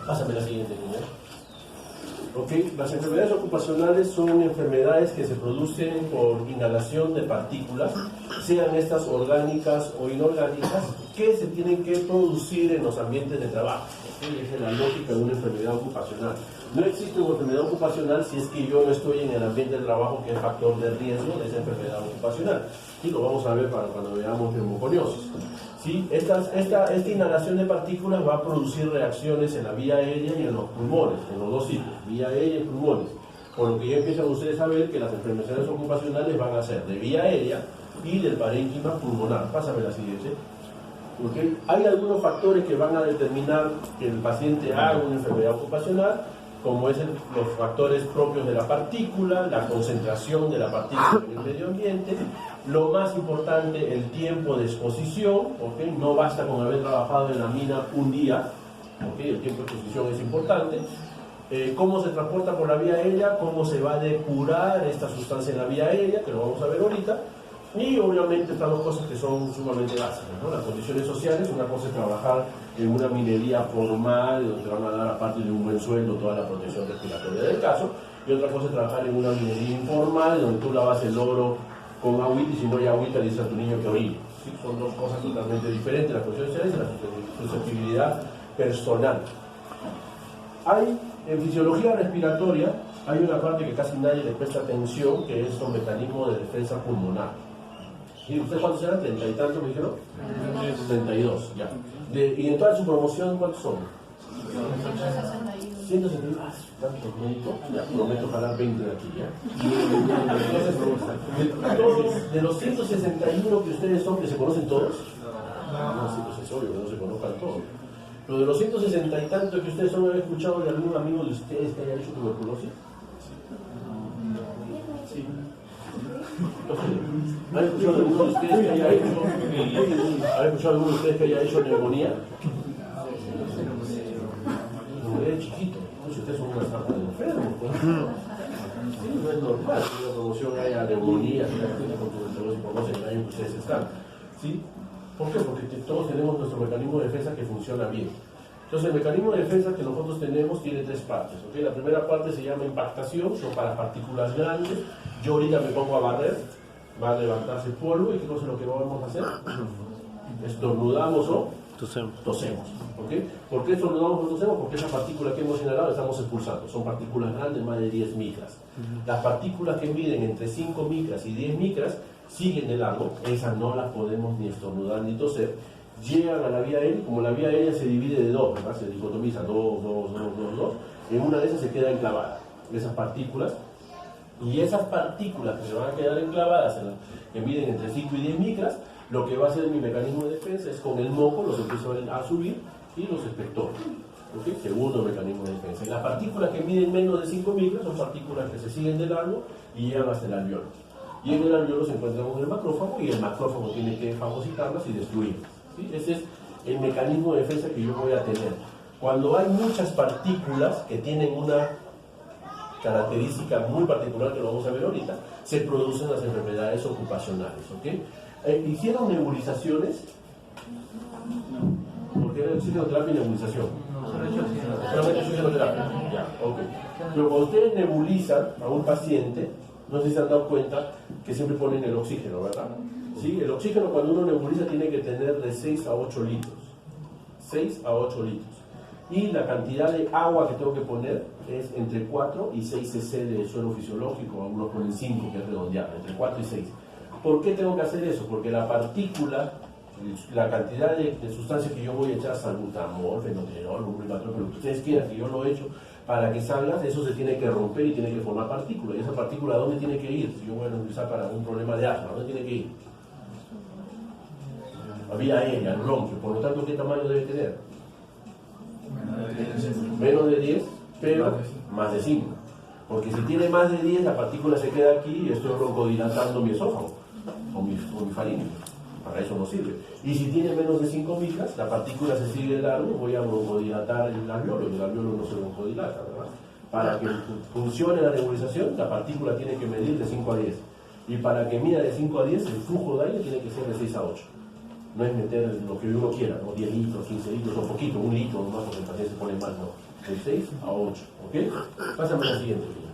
Pásame la siguiente, niña. Okay. Las enfermedades ocupacionales son enfermedades que se producen por inhalación de partículas, sean estas orgánicas o inorgánicas, que se tienen que producir en los ambientes de trabajo. ¿Okay? Esa es la lógica de una enfermedad ocupacional. No existe una enfermedad ocupacional si es que yo no estoy en el ambiente de trabajo, que es factor de riesgo de esa enfermedad ocupacional. Y lo vamos a ver para cuando veamos neumoconiosis. ¿Sí? Esta inhalación de partículas va a producir reacciones en la vía aérea y en los pulmones, en los dos sitios, vía aérea y pulmones. Por lo que ya empiezan ustedes a ver que las enfermedades ocupacionales van a ser de vía aérea y del parénquima pulmonar. Pásame la siguiente. ¿Okay? Hay algunos factores que van a determinar que el paciente haga una enfermedad ocupacional, como es los factores propios de la partícula, la concentración de la partícula en el medio ambiente. Lo más importante, el tiempo de exposición, ¿okay? No basta con haber trabajado en la mina un día, ¿okay? El tiempo de exposición es importante. Cómo se transporta por la vía aérea, cómo se va a depurar esta sustancia en la vía aérea, que lo vamos a ver ahorita. Y obviamente estas dos cosas que son sumamente básicas, ¿no? Las condiciones sociales, una cosa es trabajar en una minería formal, donde te van a dar, aparte de un buen sueldo, toda la protección respiratoria del caso, y otra cosa es trabajar en una minería informal, donde tú lavas el oro con agüita, y si no hay agüita le dices a tu niño que orine. ¿Sí? Son dos cosas totalmente diferentes, las condiciones sociales y la susceptibilidad personal. Hay, en fisiología respiratoria, hay una parte que casi nadie le presta atención, que es los mecanismos de defensa pulmonar. ¿Y ustedes cuántos eran? ¿30 y tantos me dijeron? 32, ya. ¿Y en toda su promoción cuántos son? 161. Ah, tantos médicos. Ya, prometo jalar 20 de aquí, ya. Entonces, de los 161 que ustedes son, que se conocen todos, no, sí, pues es obvio que no se conozcan todos. Pero de los 160 y tantos que ustedes son, ¿han escuchado de algún amigo de ustedes que haya hecho tuberculosis? Sí. ¿Han escuchado alguno de ustedes que haya hecho, neumonía? Neumonía de chiquito. Entonces ustedes son una trampa de enfermos. Sí, no es normal que en una promoción haya neumonía, con tuberculosis por no sé en el año que ustedes están. ¿Sí? ¿Por qué? Porque todos tenemos nuestro mecanismo de defensa que funciona bien. Entonces, el mecanismo de defensa que nosotros tenemos tiene tres partes. ¿Okay? La primera parte se llama impactación, son para partículas grandes. Yo ahorita me pongo a barrer, va a levantarse polvo, y ¿qué cosa es lo que vamos a hacer? Estornudamos o tosemos. ¿Okay? ¿Por qué estornudamos o tosemos? Porque esa partícula que hemos inhalado estamos expulsando. Son partículas grandes, más de 10 micras. Las partículas que miden entre 5 micras y 10 micras siguen de largo, esas no las podemos ni estornudar ni toser, llegan a la vía aérea, y como la vía aérea se divide de dos, ¿verdad? Se dicotomiza 2, 2, 2, 2, 2, en una de esas se queda enclavada, esas partículas, y esas partículas que se van a quedar enclavadas, que miden entre 5 y 10 micras, lo que va a hacer mi mecanismo de defensa es con el moco, los empiezo a subir, y los expectoro. ¿Okay? Segundo mecanismo de defensa. Y las partículas que miden menos de 5 micras son partículas que se siguen de largo y llegan hasta el alveolo. Y en el alveolo se encuentra con el macrófago, y el macrófago tiene que fagocitarlas y destruirlas. ¿Sí? Ese es el mecanismo de defensa que yo voy a tener. Cuando hay muchas partículas que tienen una característica muy particular, que lo vamos a ver ahorita, se producen las enfermedades ocupacionales. ¿Okay? ¿Hicieron nebulizaciones? Porque era oxigenoterapia y nebulización. Solamente oxigenoterapia. Ya, ok. Pero cuando ustedes nebulizan a un paciente, no sé si se han dado cuenta que siempre ponen el oxígeno, ¿verdad? ¿Sí? El oxígeno, cuando uno nebuliza, tiene que tener de 6 a 8 litros. 6 a 8 litros. Y la cantidad de agua que tengo que poner es entre 4 y 6 cc de suelo fisiológico. Algunos ponen 5, que es redondear, entre 4 y 6. ¿Por qué tengo que hacer eso? Porque la partícula, la cantidad de sustancias que yo voy a echar, salbutamol, fenotenol, bupropión, pero que ustedes quieran que yo lo he hecho, para que salga, eso se tiene que romper y tiene que formar partícula. ¿Y esa partícula a dónde tiene que ir? Si yo voy a utilizar para un problema de asma, ¿a dónde tiene que ir? La vía aérea, el bronquio. Por lo tanto, ¿qué tamaño debe tener? Menos de 10, pero más de 5. Porque si tiene más de 10, la partícula se queda aquí y estoy broncodilatando mi esófago o mi faringe. Para eso no sirve. Y si tiene menos de 5 micras, la partícula se sigue de largo, voy a broncodilatar el alveolo, y el alveolo no se broncodilata, ¿verdad? Para que funcione la nebulización, la partícula tiene que medir de 5 a 10. Y para que mida de 5 a 10, el flujo de aire tiene que ser de 6 a 8. no es meter lo que uno quiera, ¿no? 10 litros, 15 litros, o poquito, 1 litro nomás, porque el paciente se pone mal, no, de 6 a 8, ¿ok? Pásame la siguiente, Lina.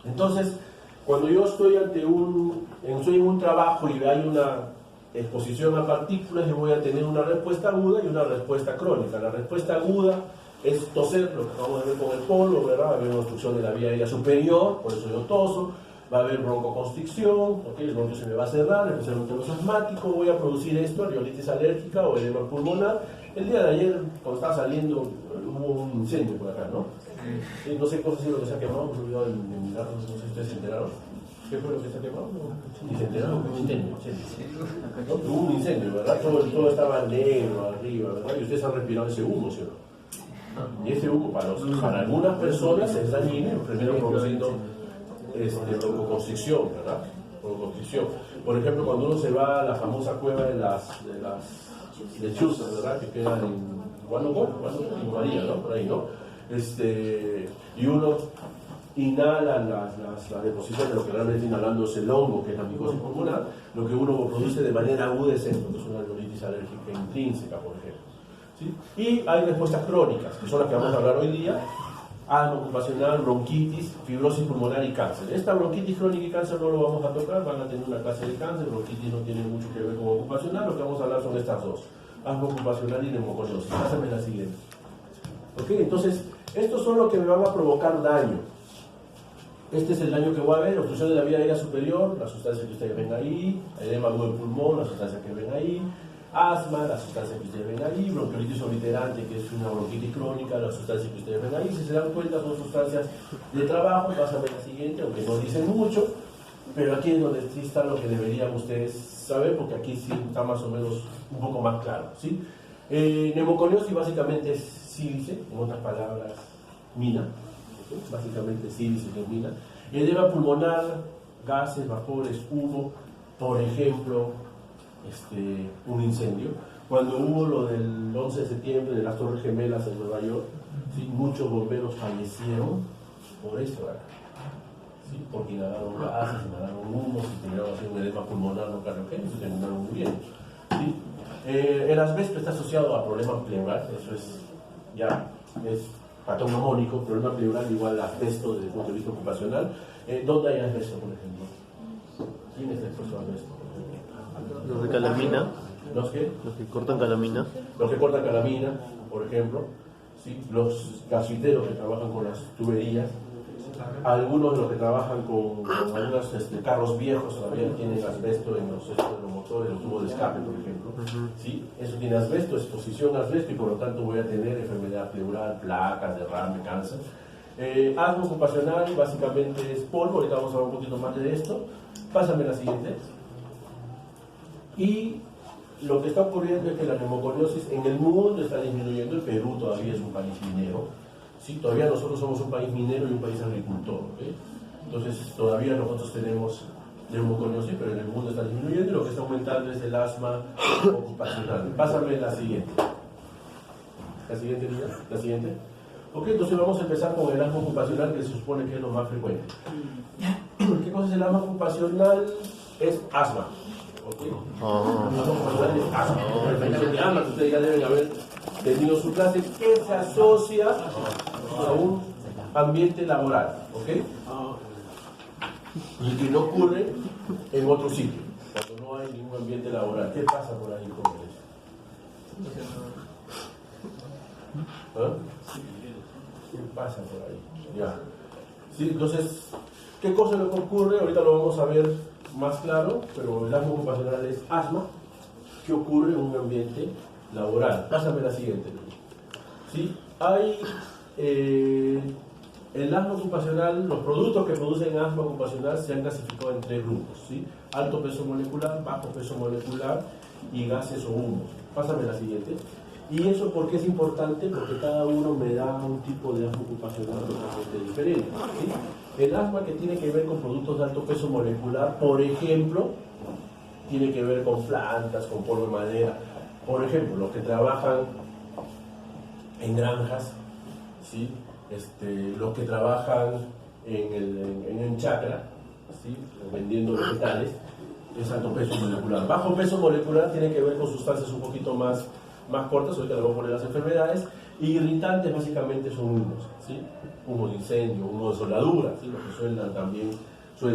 Entonces, cuando yo estoy estoy en un trabajo y hay una exposición a partículas, yo voy a tener una respuesta aguda y una respuesta crónica. La respuesta aguda es toser, lo que acabamos de ver con el polo, ¿verdad? Va a haber una obstrucción de la vía aérea superior, por eso yo toso. Va a haber broncoconstricción, ¿okay? El bronquio se me va a cerrar, especialmente los asmáticos, voy a producir esto, riolitis alérgica o edema pulmonar. El día de ayer, cuando estaba saliendo, hubo un incendio por acá, ¿no? Sí, no sé cómo ha sido lo que se ha quemado, me he olvidado de mirar, no sé si ustedes se enteraron. ¿Qué fue lo que se ha quemado? Ni se enteraron, fue un incendio. ¿No? Hubo un incendio, ¿verdad? Todo estaba negro arriba, ¿verdad? Y ustedes han respirado ese humo, ¿sí o no? Y ese humo para algunas personas es dañino, primero produciendo broncoconstricción, ¿verdad? Broncoconstricción. Por ejemplo, cuando uno se va a la famosa cueva de las lechuzas, ¿verdad? Que queda en Huánuco y María, ¿no? Por ahí, ¿no? Y uno inhala la deposición de lo que realmente inhalando es el hongo, que es la micosis pulmonar, lo que uno produce de manera aguda es esto, que es una riolitis alérgica intrínseca, por ejemplo. ¿Sí? Y hay respuestas crónicas, que son las que vamos a hablar hoy día: asma ocupacional, bronquitis, fibrosis pulmonar y cáncer. Esta bronquitis crónica y cáncer no lo vamos a tocar, van a tener una clase de cáncer. Bronquitis no tiene mucho que ver con ocupacional, lo que vamos a hablar son estas dos: asma ocupacional y neumoconiosis. Pásame la siguiente. ¿Ok? Entonces, estos son los que me van a provocar daño. Este es el daño que voy a ver: obstrucción de la vía aérea superior, la sustancia que ustedes ven ahí; edema agudo del pulmón, la sustancia que ven ahí; asma, la sustancia que ustedes ven ahí; bronquiolitis obliterante, que es una bronquitis crónica, la sustancia que ustedes ven ahí. Si se dan cuenta, son sustancias de trabajo. Pásame la siguiente, aunque no dicen mucho, pero aquí es donde sí está lo que deberían ustedes saber, porque aquí sí está más o menos un poco más claro, ¿sí? Neumoconiosis básicamente es sílice, en otras palabras, mina. Básicamente sílice que es mina. Edema pulmonar, gases, vapores, humo, por ejemplo, un incendio. Cuando hubo lo del 11 de septiembre de las Torres Gemelas en Nueva York, ¿sí? Muchos bomberos fallecieron por eso, ¿verdad? ¿Sí? Porque inhalaron gases, inhalaron humos, y terminaron haciendo un edema pulmonar no cardiogénico y se terminaron muriendo. ¿Sí? El asbesto está asociado a problemas pleurales, eso es patognomónico. Problema pleural igual a asbesto desde el punto de vista ocupacional. ¿Dónde hay asbesto, por ejemplo? ¿Quién es expuesto a asbesto? Los de calamina. ¿Los qué? Los que cortan calamina. Los que cortan calamina, por ejemplo. ¿Sí? Los gasfiteros que trabajan con las tuberías. Algunos de los que trabajan con algunos carros viejos todavía tienen asbesto en los motores, los tubos de escape, por ejemplo. ¿Sí? Eso tiene asbesto, exposición a asbesto, y por lo tanto voy a tener enfermedad pleural, placas, derrame, cáncer. Asma ocupacional básicamente es polvo. Ahorita vamos a hablar un poquito más de esto. Pásame la siguiente. Y lo que está ocurriendo es que la neumoconiosis en el mundo está disminuyendo. El Perú todavía es un país minero. ¿Sí? Todavía nosotros somos un país minero y un país agricultor. ¿Okay? Entonces todavía nosotros tenemos neumoconiosis, pero en el mundo está disminuyendo, y lo que está aumentando es el asma ocupacional. Pásame la siguiente. La siguiente, Lina. La siguiente. Ok, entonces vamos a empezar con el asma ocupacional, que se supone que es lo más frecuente. ¿Qué cosa es el asma ocupacional? Es asma. ¿Okay? Asma ocupacional es asma. La definición de asma, que ustedes ya deben haber tenido su clase, que se asocia a un ambiente laboral, ¿ok? Y que no ocurre en otro sitio, cuando no hay ningún ambiente laboral. ¿Qué pasa por ahí con eso? ¿Ah? ¿Qué pasa por ahí? Ya. ¿Sí? Entonces, ¿qué cosa es lo que ocurre? Ahorita lo vamos a ver más claro, pero el asma ocupacional es asma. ¿Qué ocurre en un ambiente laboral? Pásame la siguiente. ¿Sí? Hay el asma ocupacional, los productos que producen asma ocupacional se han clasificado en 3 grupos, ¿sí? Alto peso molecular, bajo peso molecular y gases o humos. Pásame la siguiente. ¿Y eso por qué es importante? Porque cada uno me da un tipo de asma ocupacional totalmente diferente, ¿sí? El asma que tiene que ver con productos de alto peso molecular, por ejemplo, tiene que ver con plantas, con polvo de madera. Por ejemplo, los que trabajan en granjas, ¿sí? Los que trabajan en chacra, ¿sí? Vendiendo vegetales, es alto peso molecular. Bajo peso molecular tiene que ver con sustancias un poquito más cortas, ahorita le voy a poner las enfermedades, y irritantes básicamente son humos, ¿sí? Humo de incendio, humo de soldadura, ¿sí? Lo que suelen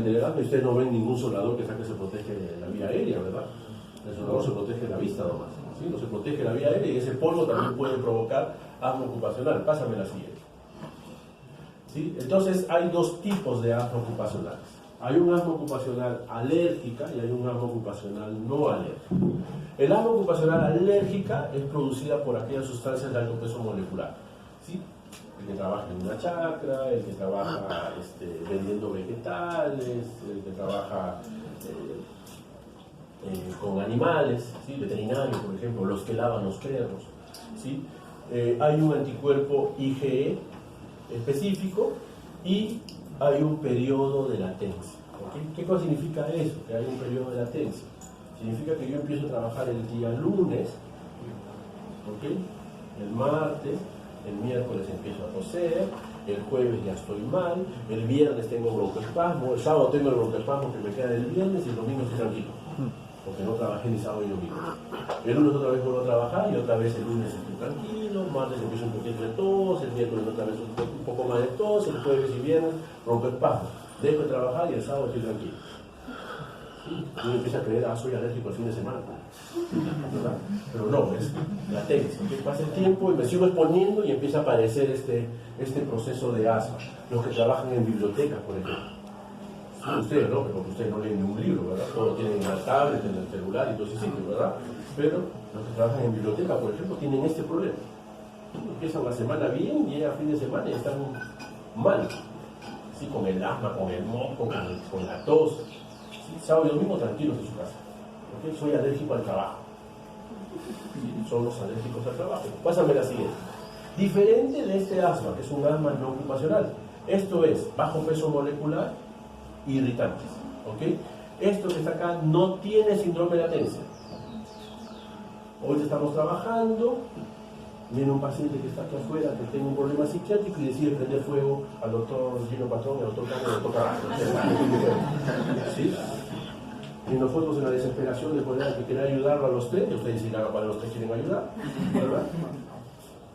tener asma. Ustedes no ven ningún soldador que se protege de la vía aérea, ¿verdad? El soldador se protege la vista nomás, ¿sí? No se protege la vía aérea y ese polvo también puede provocar asma ocupacional. Pásame la siguiente. ¿Sí? Entonces hay dos tipos de asma ocupacionales. Hay un asma ocupacional alérgica y hay un asma ocupacional no alérgica. El asma ocupacional alérgica es producida por aquellas sustancias de alto peso molecular, ¿sí? El que trabaja en una chacra, el que trabaja vendiendo vegetales, el que trabaja con animales, ¿sí? Veterinarios, por ejemplo, los que lavan los perros, ¿sí? Hay un anticuerpo IgE específico y hay un periodo de latencia. ¿Okay? ¿Qué cosa significa eso? Que hay un periodo de latencia. Significa que yo empiezo a trabajar el día lunes, ¿okay? El martes, el miércoles empiezo a toser, el jueves ya estoy mal, el viernes tengo broncoespasmo, el sábado tengo el broncoespasmo que me queda del viernes y el domingo estoy tranquilo, porque no trabajé ni sábado ni domingo. El lunes otra vez vuelvo a trabajar y otra vez el lunes estoy tranquilo, martes empiezo un poquito de tos, el miércoles otra vez un poco más de tos, el jueves y viernes broncoespasmo. Dejo de trabajar y el sábado estoy tranquilo. Uno empieza a creer, soy alérgico el fin de semana, ¿verdad? Pero no, es latencia. Pasa el tiempo y me sigo exponiendo y empieza a aparecer este proceso de asma. Los que trabajan en bibliotecas, por ejemplo. Sí, ustedes no, porque ustedes no leen ningún libro, ¿verdad? Todo tienen en la tablet, en el celular y todo ese sitio, ¿verdad? Pero los que trabajan en biblioteca, por ejemplo, tienen este problema. Empiezan la semana bien, llega fin de semana y están mal. ¿Sí? Con el asma, con el moco, con la tos. Sábado y domingo tranquilos en su casa. ¿Okay? Soy alérgico al trabajo. ¿Sí? Son los alérgicos al trabajo. Pásame la siguiente. Diferente de este asma, que es un asma no ocupacional. Esto es bajo peso molecular, irritantes. ¿Okay? Esto que está acá no tiene síndrome de latencia. Hoy estamos trabajando. Viene un paciente que está aquí afuera, que tiene un problema psiquiátrico y decide prender fuego al doctor Gino Patrón, al doctor Carlos, al doctor Carrasco. ¿Sí? Y nosotros en la desesperación de poder que quiera ayudarlo a los tres, y ustedes dirán para los tres quieren ayudar, ¿verdad?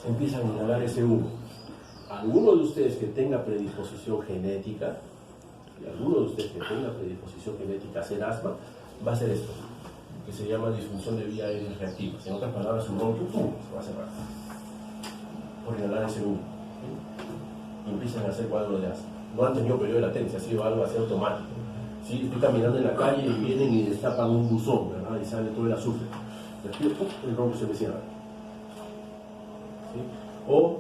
Empiezan a inhalar ese humo. Alguno de ustedes que tenga predisposición genética, y alguno de ustedes que tenga predisposición genética a hacer asma, va a hacer esto, que se llama disfunción de vía aérea reactiva. En otras palabras, un bronquio se va a cerrar por inhalar ese humo. ¿Sí? Y empiezan a hacer cuadros de asma. No han tenido periodo de latencia, ha sido algo así automático. ¿Sí? Estoy caminando en la calle y vienen y destapan un buzón, ¿verdad? Y sale todo el azufre. Respiro, el bronquio se me cierra. ¿Sí? O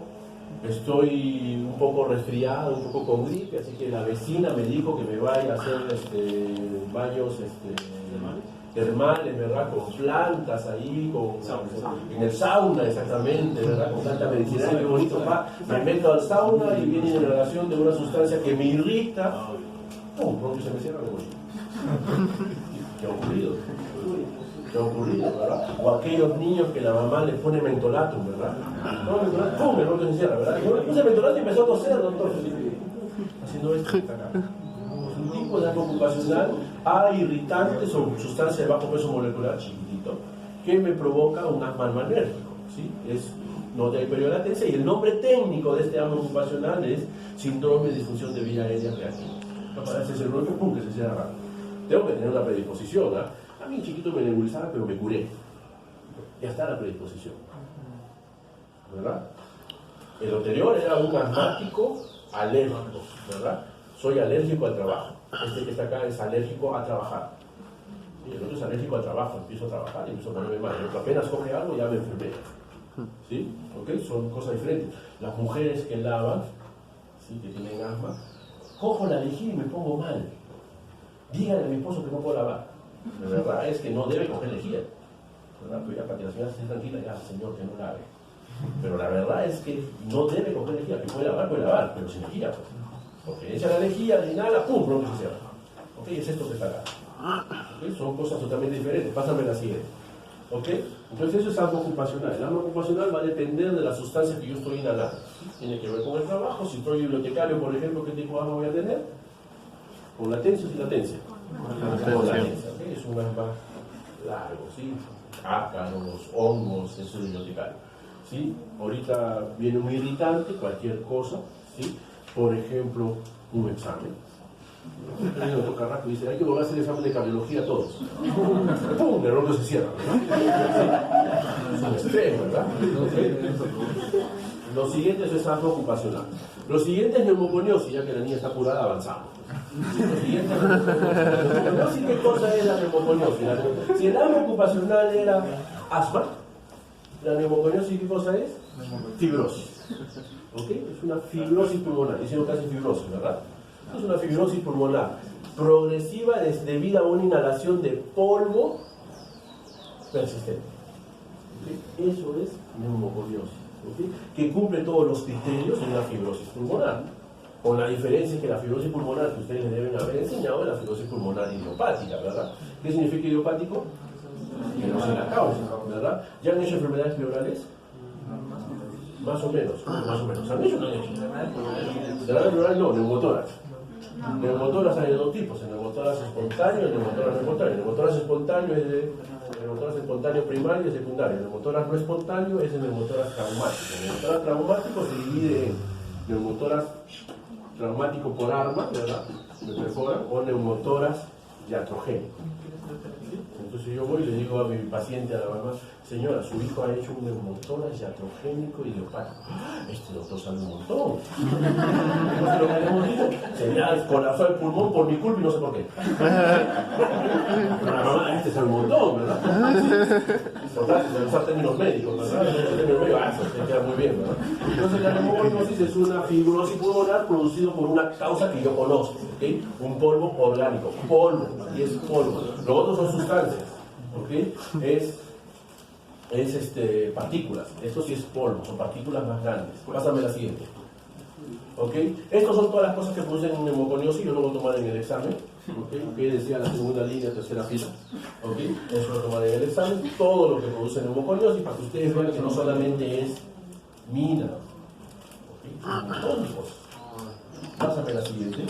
estoy un poco resfriado, un poco con gripe, así que la vecina me dijo que me vaya a hacer baños termales, ¿verdad? Con plantas ahí, en el sauna exactamente, ¿verdad? Con planta medicinal, qué bonito, me meto al sauna y viene en relación de una sustancia que me irrita, ¡pum! Pronto se me cierra el bolsillo. ¿Qué ha ocurrido? ¿Qué ha ocurrido, verdad? O aquellos niños que la mamá les pone mentolatum, ¿verdad? No, mentolatum, ¡pum! El bronquio se cierra, ¿verdad? Yo le puse mentolatum y empezó a toser, doctor. Haciendo esto, está acá. Un tipo de asma ocupacional a irritantes o sustancias de bajo peso molecular chiquitito que me provoca un asma alérgico, ¿sí? No hay periodo de latencia y el nombre técnico de este asma ocupacional es síndrome de disfunción de vía aérea reactiva. Aparece ese bronquio, pum, que se cierra rápido. Tengo que tener una predisposición, ¿ah? A mí chiquito me nebulizaba, pero me curé. Ya está la predisposición, ¿verdad? El anterior era un asmático alérgico, ¿verdad? Soy alérgico al trabajo. Este que está acá es alérgico a trabajar. Y el otro es alérgico al trabajo. Empiezo a trabajar y empiezo a ponerme mal. El otro apenas coge algo y ya me enfermé. ¿Sí? ¿Ok? Son cosas diferentes. Las mujeres que lavan, ¿sí? Que tienen asma, cojo la lejía y me pongo mal. Díganle a mi esposo que no puedo lavar. La verdad es que no debe coger lejía. ¿Verdad? Pero ya para que la señora esté tranquila, ya, señor, que no lave. Pero la verdad es que no debe coger lejía. Que puede lavar, pero sin lejía, pues. Okay, echa la lejía, la inhala, ¡pum! Pronto se cierra. Okay, es esto que está acá. Okay, son cosas totalmente diferentes. Pásame la siguiente. Okay, entonces eso es asma ocupacional. El asma ocupacional va a depender de la sustancia que yo estoy inhalando. Tiene que ver con el trabajo. Si estoy bibliotecario, por ejemplo, ¿qué tipo de asma voy a tener? Con latencia o sin latencia. holandesa, ¿okay? Es un más largo, ¿sí? Ácaros, hongos, eso es bibliotecario, ¿sí? Ahorita viene un irritante, cualquier cosa, ¿sí? Por ejemplo, un examen. El doctor Carrasco dice, hay que volver a hacer el examen de cardiología a todos. ¡Pum! De pronto se cierra, ¿verdad? Es un estrés, ¿verdad? Lo siguiente es asma ocupacional. Lo siguiente es neumoconiosis, ya que la niña está curada, avanzamos. Lo siguiente es neumoconiosis. ¿Qué cosa es la neumoconiosis? Si el asma ocupacional era asma, la neumoconiosis, ¿qué cosa es? Fibrosis. ¿Ok? Es una fibrosis pulmonar. Hicieron casi fibrosis, ¿verdad? Es una fibrosis pulmonar progresiva debido a una inhalación de polvo persistente. ¿Okay? Eso es neumoconiosis. ¿Okay? Que cumple todos los criterios de una fibrosis pulmonar. Con la diferencia que la fibrosis pulmonar que ustedes le deben haber enseñado es la fibrosis pulmonar idiopática, ¿verdad? ¿Qué significa idiopático? Que no se la causa, ¿verdad? ¿Ya han hecho enfermedades pleurales? Más o menos, más o menos. ¿Han hecho o no han hecho? Enfermedades pleurales no, neumotórax. Neumotórax hay de dos tipos, el neumotórax espontáneo y el neumotórax no espontáneo. El neumotórax espontáneo es el neumotórax espontáneo primario y secundario. El neumotórax no espontáneo es el neumotórax traumático. El neumotórax traumático se divide en neumotórax traumático por arma, ¿verdad? Me perforan, o neumotórax iatrogénico. Entonces yo voy y le digo a mi paciente, a la mamá, señora, su hijo ha hecho un neumotórax iatrogénico idiopático. Este doctor sabe un montón. Entonces lo que le hemos dicho, se me ha colapsado el pulmón por mi culpa y no sé por qué. Pero la mamá, este sabe un montón, ¿verdad? Total, se usar términos médicos, ¿verdad? Términos médicos, eso se queda muy bien, ¿verdad? Entonces la neumoconiosis es una fibrosis pulmonar producido por una causa que yo conozco, ¿ok? Un polvo orgánico, polvo, y es polvo. Los otros son sustancias, ¿ok? Es partículas. Esto sí es polvo, son partículas más grandes. Pásame la siguiente. ¿Ok? Estas son todas las cosas que producen neumoconiosis, yo lo voy a tomar en el examen. ¿Ok? Que decía la segunda línea, tercera fila. ¿Ok? Eso lo tomaré en el examen. Todo lo que produce neumoconiosis, para que ustedes vean que no solamente es mina. ¿Ok? Un montón de cosas. Pásame la siguiente.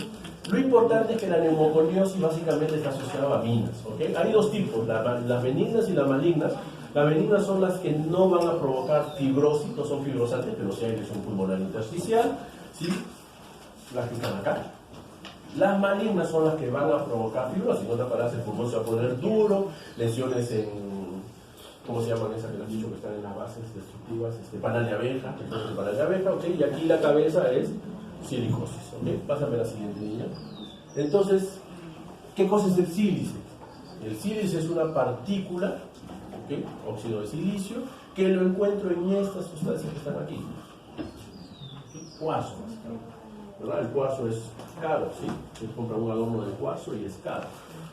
Lo importante es que la neumoconiosis básicamente está asociada a minas. ¿Ok? Hay dos tipos, las benignas y las malignas. Las benignas son las que no van a provocar fibrosis, no son fibrosantes, pero sí hay lesión pulmonar intersticial, ¿sí? Las que están acá. Las malignas son las que van a provocar fibrosis, en otras palabras, el pulmón se va a poner duro, lesiones en, ¿cómo se llaman esas que les he dicho que están en las bases destructivas? Panal de abeja, lesiones de panal de abeja, ¿ok? Y aquí la cabeza es silicosis, ¿ok? Pásame la siguiente niña. Entonces, ¿qué cosa es el sílice? El sílice es una partícula, ¿okay? Óxido de silicio, que lo encuentro en estas sustancias que están aquí. ¿Okay? Cuarzo, ¿verdad? El cuarzo es caro, ¿sí? Se compra un adorno de cuarzo y es caro.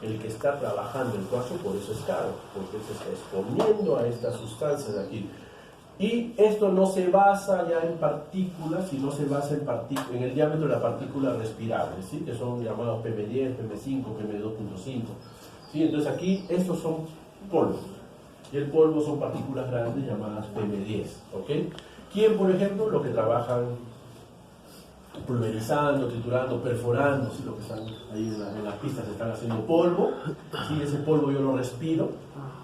El que está trabajando el cuarzo, por eso es caro, porque se está exponiendo a estas sustancias de aquí. Y esto no se basa ya en partículas, sino se basa en el diámetro de la partícula respirable, ¿sí? Que son llamados PM10, PM5, PM2.5. ¿Sí? Entonces aquí estos son polvos. Y el polvo son partículas grandes llamadas PM10. ¿Ok? ¿Quién, por ejemplo? Los que trabajan pulverizando, triturando, perforando, ¿sí? Los que están ahí en las pistas están haciendo polvo. ¿Sí? Ese polvo yo lo respiro.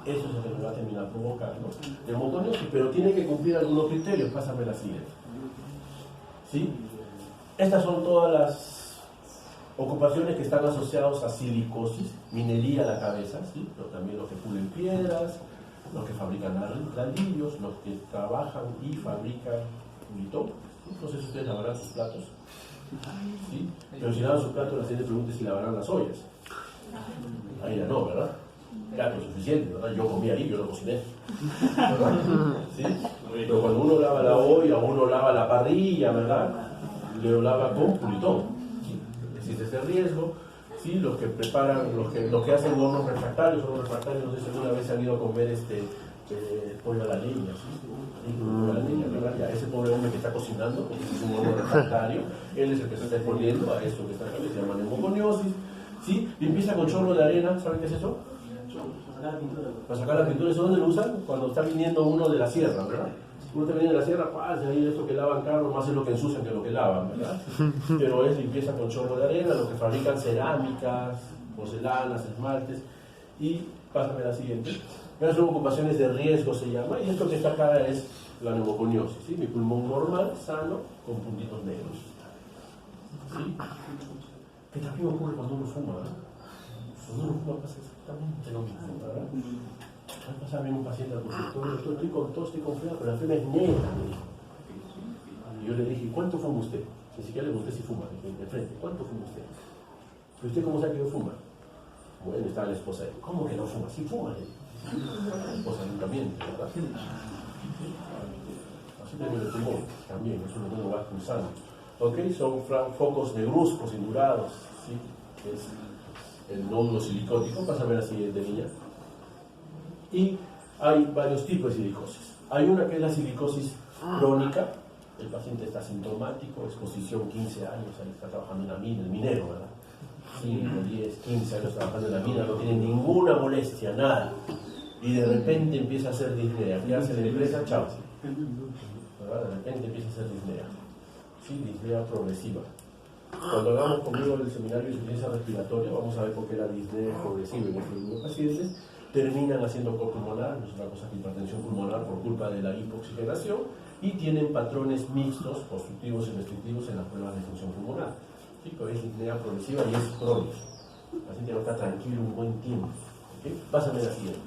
Eso es lo que me va a terminar provocando neumoconiosis, pero tiene que cumplir algunos criterios. Pásame la siguiente. ¿Sí? Estas son todas las ocupaciones que están asociadas a silicosis, minería a la cabeza, ¿sí? Pero también los que pulen piedras, los que fabrican ladrillos, los que trabajan y fabrican pulitón. ¿Sí? No sé si ustedes lavarán sus platos, ¿sí? Pero si lavan sus platos, la gente pregunta si lavarán las ollas. Ahí ya no, ¿verdad? Claro, suficiente, ¿verdad? Yo comí ahí, yo lo cociné, ¿verdad? ¿Sí? Pero cuando uno lava la olla, uno lava la parrilla, ¿verdad? Lo lava con pulitón, ¿sí? Existe ese riesgo. ¿Sí? Los que preparan, los que hacen hornos refractarios, no sé si alguna vez han ido a comer pollo a la leña, ¿sí? Pollo a la leña, ¿verdad? Ya, ese pobre hombre que está cocinando, es un horno refractario, él es el que se está exponiendo a esto que está acá, que se llama neumoconiosis, ¿sí? Limpieza con chorro de arena, ¿saben qué es eso? Para sacar la pintura, ¿eso dónde lo usan? Cuando está viniendo uno de la sierra, ¿verdad? Uno está viniendo de la sierra, pasa ahí esto que lavan carros, más es lo que ensucian que lo que lavan, ¿verdad? Pero es limpieza con chorro de arena, los que fabrican cerámicas, porcelanas, esmaltes, y pásame la siguiente. Estas son ocupaciones de riesgo, se llama, y esto que está acá es la neumoconiosis, ¿sí? Mi pulmón normal, sano, con puntitos negros. ¿Sí? ¿Qué también ocurre cuando uno fuma? Cuando uno fuma pasa exactamente lo mismo, ¿verdad? Va a pasar bien un paciente al consultorio, estoy con tos, estoy con fiebre, pero la fiebre es negra, me dijo. Y yo le dije, ¿cuánto fuma usted? Ni siquiera le pregunté si fuma, de frente, ¿cuánto fuma usted? ¿Pero usted cómo sabe que yo fuma? Bueno, estaba la esposa ahí. ¿Cómo que no fuma? Sí fuma. La esposa nunca miente, ¿verdad? Así que me lo tomó también, eso lo tengo más pulsando. ¿Ok? Son focos negruzcos, indurados, ¿sí? Es el nódulo silicótico. Pásame la siguiente niña. Y hay varios tipos de silicosis. Hay una que es la silicosis crónica. El paciente está asintomático, exposición 15 años, ahí está trabajando en la mina, el minero, ¿verdad? 5, 10, 15 años trabajando en la mina, no tiene ninguna molestia, nada. Y de repente empieza a hacer disnea. ¿Qué hace la empresa? Chao. ¿Verdad? De repente empieza a hacer disnea. Sí, disnea progresiva. Cuando hagamos conmigo el seminario de insuficiencia respiratoria, vamos a ver por qué la disnea progresiva en este grupo de pacientes terminan haciendo copulmonar, no es una cosa que hipertensión pulmonar por culpa de la hipoxigenación, y tienen patrones mixtos, obstructivos y restrictivos en las pruebas de función pulmonar. ¿Sí? Pero es disnea progresiva y es crónica. El paciente no está tranquilo un buen tiempo. ¿Okay? Pásame la siguiente.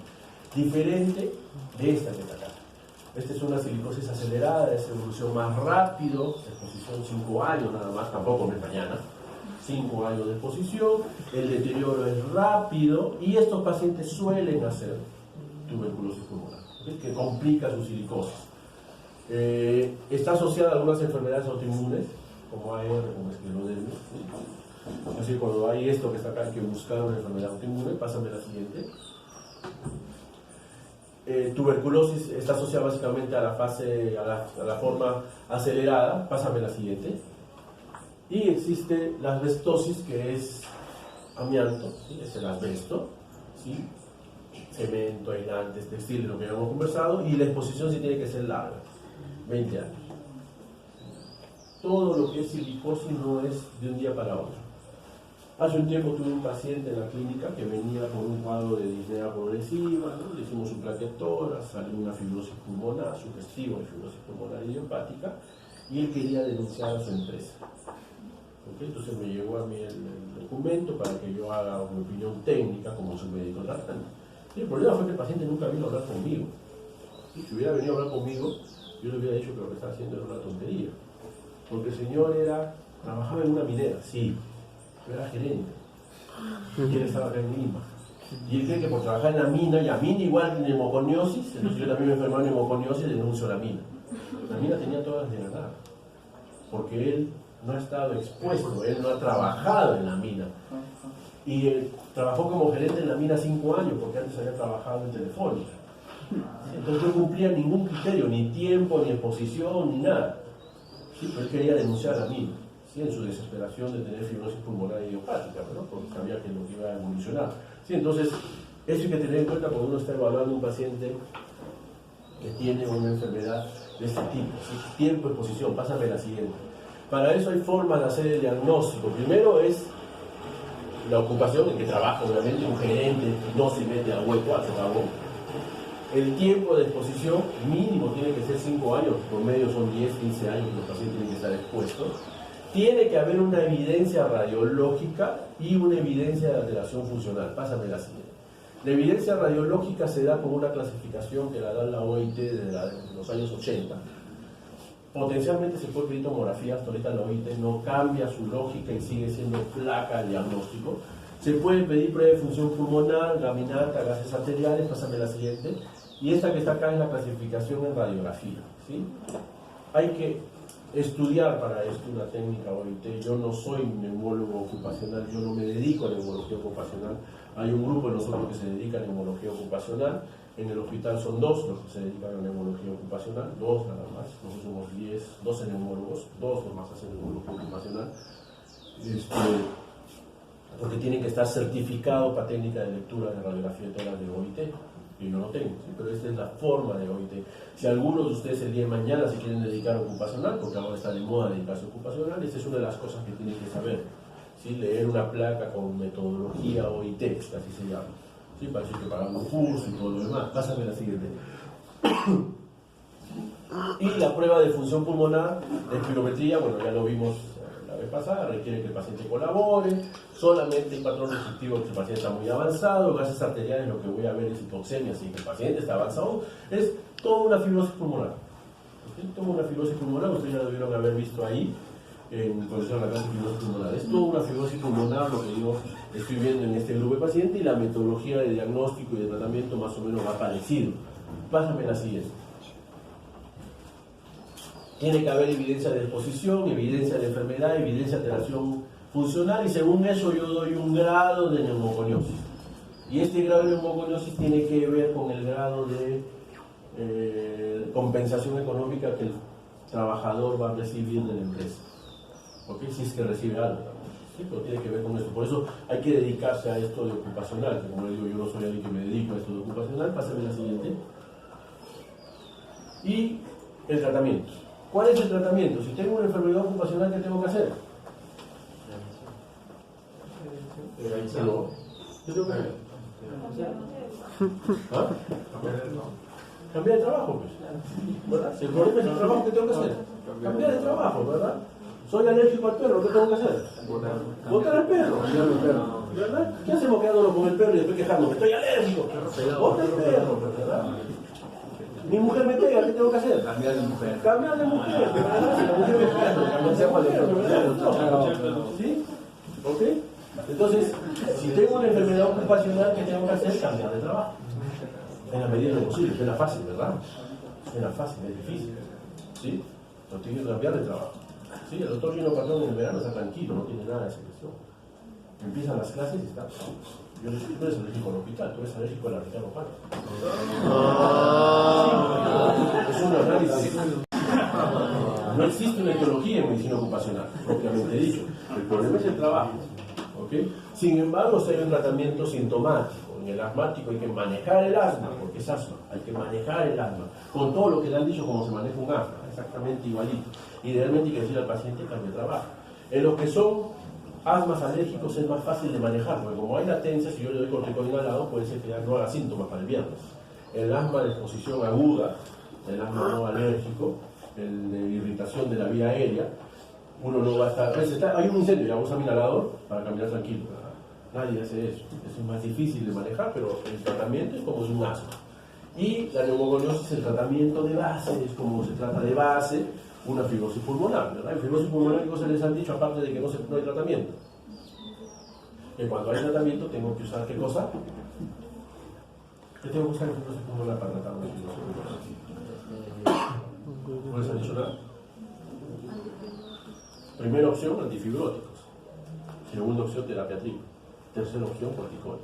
Diferente de esta que está acá. Esta es una silicosis acelerada, es evolución más rápido, exposición 5 años nada más, tampoco no es mañana. 5 años de exposición, el deterioro es rápido y estos pacientes suelen hacer tuberculosis pulmonar, ¿sí? Que complica su silicosis. Está asociada a algunas enfermedades autoinmunes, como AR, como esclerodermia. ¿Sí? Así que cuando hay esto que está acá, hay que buscar una enfermedad autoinmune. Pásame la siguiente. Tuberculosis está asociada básicamente a la fase, a la forma acelerada. Pásame la siguiente. Y existe la asbestosis, que es amianto, ¿sí? Es el asbesto, ¿sí? Cemento, aislantes, textiles, lo que hemos conversado, y la exposición sí tiene que ser larga, 20 años. Todo lo que es silicosis no es de un día para otro. Hace un tiempo tuve un paciente en la clínica que venía con un cuadro de disnea progresiva, ¿no? Le hicimos un plaquetórax, salió una fibrosis pulmonar, sugestivo de fibrosis pulmonar idiopática, y él quería denunciar a su empresa. ¿Okay? Entonces me llegó a mí el documento para que yo haga una opinión técnica como su médico tratante. Y el problema fue que el paciente nunca vino a hablar conmigo. ¿Sí? Si hubiera venido a hablar conmigo, yo le hubiera dicho que lo que estaba haciendo era una tontería. Porque el señor trabajaba en una minera, sí, pero era gerente. Y él estaba acá en Lima. Y él cree que por trabajar en la mina, y a mí igual neumoconiosis, entonces yo también me enfermé de neumoconiosis y denuncio a la mina. La mina tenía todas las de ganar. Porque él no ha estado expuesto, él no ha trabajado en la mina. Y él trabajó como gerente en la mina 5 años, porque antes había trabajado en Telefónica. Entonces no cumplía ningún criterio, ni tiempo, ni exposición, ni nada. Sí, pero él quería denunciar a la mina, ¿sí? En su desesperación de tener fibrosis pulmonar idiopática, ¿no? Porque sabía que lo que iba a evolucionar. Sí, entonces, eso hay que tener en cuenta cuando uno está evaluando un paciente que tiene una enfermedad de este tipo. ¿Sí? Tiempo, exposición, pásame la siguiente. Para eso hay formas de hacer el diagnóstico. Primero es la ocupación en que trabaja, obviamente, un gerente no se mete a hueco a trabajo. El tiempo de exposición mínimo tiene que ser 5 años, por medio son 10, 15 años que los pacientes tienen que estar expuestos. Tiene que haber una evidencia radiológica y una evidencia de alteración funcional. Pásame la siguiente. La evidencia radiológica se da con una clasificación que la da la OIT desde los años 80. Potencialmente se puede pedir tomografía, hasta ahorita la OIT no cambia su lógica y sigue siendo flaca el diagnóstico. Se puede pedir prueba de función pulmonar, gaminata, gases arteriales, pásame la siguiente. Y esta que está acá es la clasificación en radiografía, ¿sí? Hay que estudiar para esto una técnica OIT. Yo no soy neumólogo ocupacional, yo no me dedico a neumología ocupacional. Hay un grupo de nosotros que se dedica a neumología ocupacional. En el hospital son 2 los que se dedican a neumología ocupacional, 2 nada más. Nosotros somos 10, 12 neumólogos, 2 nomás hacen neumología ocupacional. Porque tienen que estar certificados para técnica de lectura de radiografía tórax de OIT. Y yo no lo tengo, ¿sí? Pero esta es la forma de OIT. Si algunos de ustedes el día de mañana se quieren dedicar a ocupacional, porque ahora está de moda dedicarse a ocupacional, esta es una de las cosas que tienen que saber. ¿sí? Leer una placa con metodología OIT, así se llama. ¿Sí? Para eso hay que pagar un curso y todo lo demás. Pásame la siguiente. Y la prueba de función pulmonar de espirometría, bueno, ya lo vimos la vez pasada, requiere que el paciente colabore, solamente el patrón restrictivo que el paciente está muy avanzado, gases arteriales, lo que voy a ver es hipoxemia, si el paciente está avanzado, es toda una fibrosis pulmonar. ¿Sí? Toda una fibrosis pulmonar, ustedes ya lo debieron haber visto ahí, en posición de la clase de fibrosis pulmonar. Es toda una fibrosis pulmonar lo que yo estoy viendo en este grupo de pacientes y la metodología de diagnóstico y de tratamiento más o menos va parecido. Pásame la siguiente. Tiene que haber evidencia de exposición, evidencia de enfermedad, evidencia de alteración funcional y según eso yo doy un grado de neumoconiosis. Y este grado de neumoconiosis tiene que ver con el grado de compensación económica que el trabajador va a recibir de la empresa. ¿Ok? Si es que recibe algo también. ¿Sí? Pero tiene que ver con esto. Por eso hay que dedicarse a esto de ocupacional. Que como digo, yo no soy alguien que me dedico a esto de ocupacional. Pásame la siguiente. Y el tratamiento. ¿Cuál es el tratamiento? Si tengo una enfermedad ocupacional, ¿qué tengo que hacer? No. ¿Qué tengo que hacer? ¿Ah? Cambiar de trabajo, pues. ¿Verdad? Si el problema es el trabajo, ¿qué tengo que hacer? Cambiar de trabajo, ¿verdad? Soy alérgico al perro, ¿qué tengo que hacer? Botar al perro. ¿Verdad? ¿Qué hacemos quedándonos con el perro y después quejándome? Estoy alérgico. Bota el perro, ¿verdad? Mi mujer me pega, ¿qué tengo que hacer? Cambiar de mujer. Cambiar de mujer, ¿verdad? Si la mujer me pega, cambiar de mujer, ¿sí? ¿Ok? Entonces, si tengo una enfermedad ocupacional, ¿qué tengo que hacer? Cambiar de trabajo. En la medida de lo posible, es la fácil, ¿verdad? Es la fácil, es difícil. ¿Sí? No tiene que cambiar de trabajo. ¿Sí? El doctor Gino Patrón en el verano está tranquilo, no tiene nada de secreción. Empiezan las clases y está. Yo les digo, tú eres alérgico al hospital, tú eres alérgico a la Ricardo Pano. Sí, es un análisis. No existe una etiología en medicina ocupacional, propiamente dicho. El problema es el trabajo. ¿Okay? Sin embargo, si hay un tratamiento sintomático, en el asmático hay que manejar el asma, porque es asma, hay que manejar el asma, con todo lo que le han dicho como se maneja un asma, exactamente igualito. Idealmente hay que decirle al paciente que cambie de trabajo. En lo que son asmas alérgicos es más fácil de manejar, porque como hay latencia, si yo le doy corticoide inhalado, puede ser que ya no haga síntomas para el viernes. El asma de exposición aguda, el asma no alérgico, el de irritación de la vía aérea, uno no va a estar... hay un incendio, ya usa mi inhalador para caminar tranquilo. Nadie hace eso. Eso es más difícil de manejar, pero el tratamiento es como es un asma. Y la neumoconiosis, el tratamiento de base, es como se trata de base una fibrosis pulmonar, ¿verdad? En fibrosis pulmonar, ¿qué cosas les han dicho aparte de que no hay tratamiento? Que cuando hay tratamiento tengo que usar ¿qué cosa? ¿Qué tengo que usar en fibrosis pulmonar para tratar una fibrosis pulmonar? ¿No les han dicho nada? Primera opción, antifibróticos. Segunda opción, terapia triple. Tercera opción, corticoide.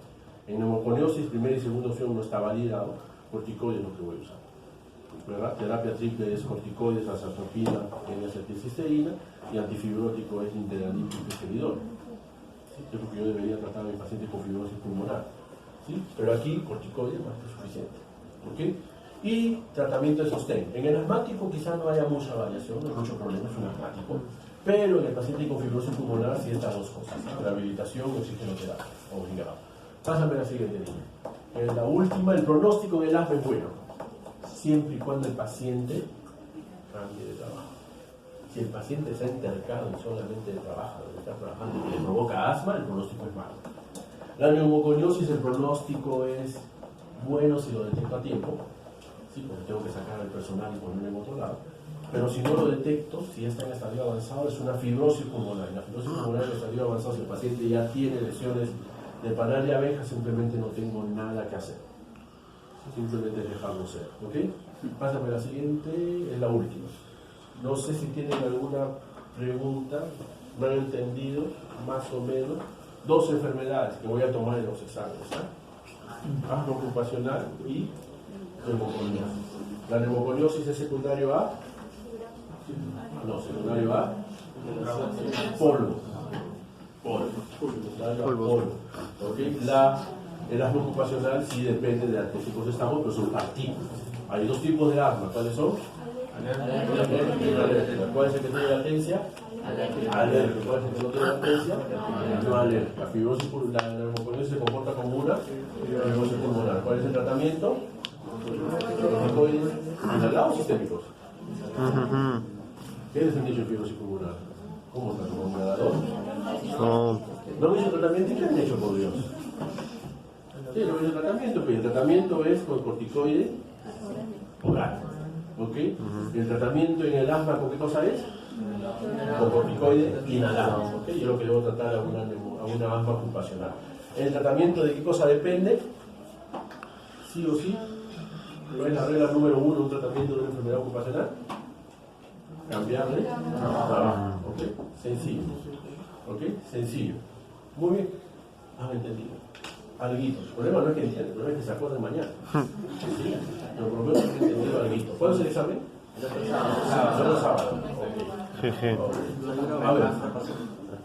En neumoconiosis, primera y segunda opción no está validado, corticoide es lo que voy a usar. ¿Verdad? Terapia triple es corticoides, azatropina, N-acetilcisteína y antifibrótico es interalip y pesteridol. ¿Sí? Es lo que yo debería tratar a mi paciente con fibrosis pulmonar. ¿Sí? Pero aquí corticoide es más que suficiente. ¿Okay? Y tratamiento de sostén. En el asmático quizás no haya mucha variación, no hay mucho problema, es un asmático. Pero en el paciente con fibrosis pulmonar sí estas dos cosas, rehabilitación y oxigenoterapia, obligado. Pásame la siguiente línea. La última, el pronóstico del asma es bueno, siempre y cuando el paciente cambie de trabajo. Si el paciente está intercado y solamente trabaja donde está trabajando y le provoca asma, el pronóstico es malo. La neumoconiosis, el pronóstico es bueno si lo detecto a tiempo, ¿sí? Porque tengo que sacar al personal y ponerlo en otro lado. Pero si no lo detecto, si ya está en estadio avanzado, es una fibrosis pulmonar. La fibrosis pulmonar en estadio avanzado, si el paciente ya tiene lesiones de panal de abeja, simplemente no tengo nada que hacer. Simplemente dejarlo ser. ¿Ok? Pásame la siguiente, es la última. No sé si tienen alguna pregunta, no han entendido, más o menos. Dos enfermedades que voy a tomar en los exámenes. Asma ocupacional y neumoconiosis. La neumoconiosis es secundario a... No, secundario a polvo. Polvo. ¿Okay? El asma ocupacional sí depende de qué tipos de estamos, pero son partículas. Hay dos tipos de asma. ¿Cuáles son? Puede ser que tenga latencia. Alérgico. Puede ser que no tenga latencia. No alérgica. La fibrosis pulmonar, la neumoconiosis se comporta como una fibrosis pulmonar. ¿Cuál es el tratamiento? Corticoides inhalados o sistémicos. ¿Qué es el dicho de fibrosis pulmonar? ¿Cómo está? ¿Como un inhalador? No. ¿No han hecho tratamiento? ¿Y qué han hecho, por Dios? Sí, no han hecho tratamiento, pero el tratamiento es con corticoide oral. ¿Ok? El tratamiento en el asma, ¿con qué cosa es? Con corticoide inhalado. ¿Ok? Yo lo que debo tratar a una asma ocupacional. ¿El tratamiento de qué cosa depende? Sí o sí. ¿No es la regla número 1 un tratamiento de una enfermedad ocupacional? Cambiarle trabajo. ¿Ok? Sencillo. ¿Ok? Sencillo. Muy bien. ¿Has entendido? Alguito. El problema no es que entiendan, el problema es que se acuerden mañana. ¿Sí? Pero por lo menos he entendido alguito. ¿Cuándo es el examen? Solo sábado. Ok. Jeje. A ver.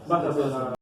Basta,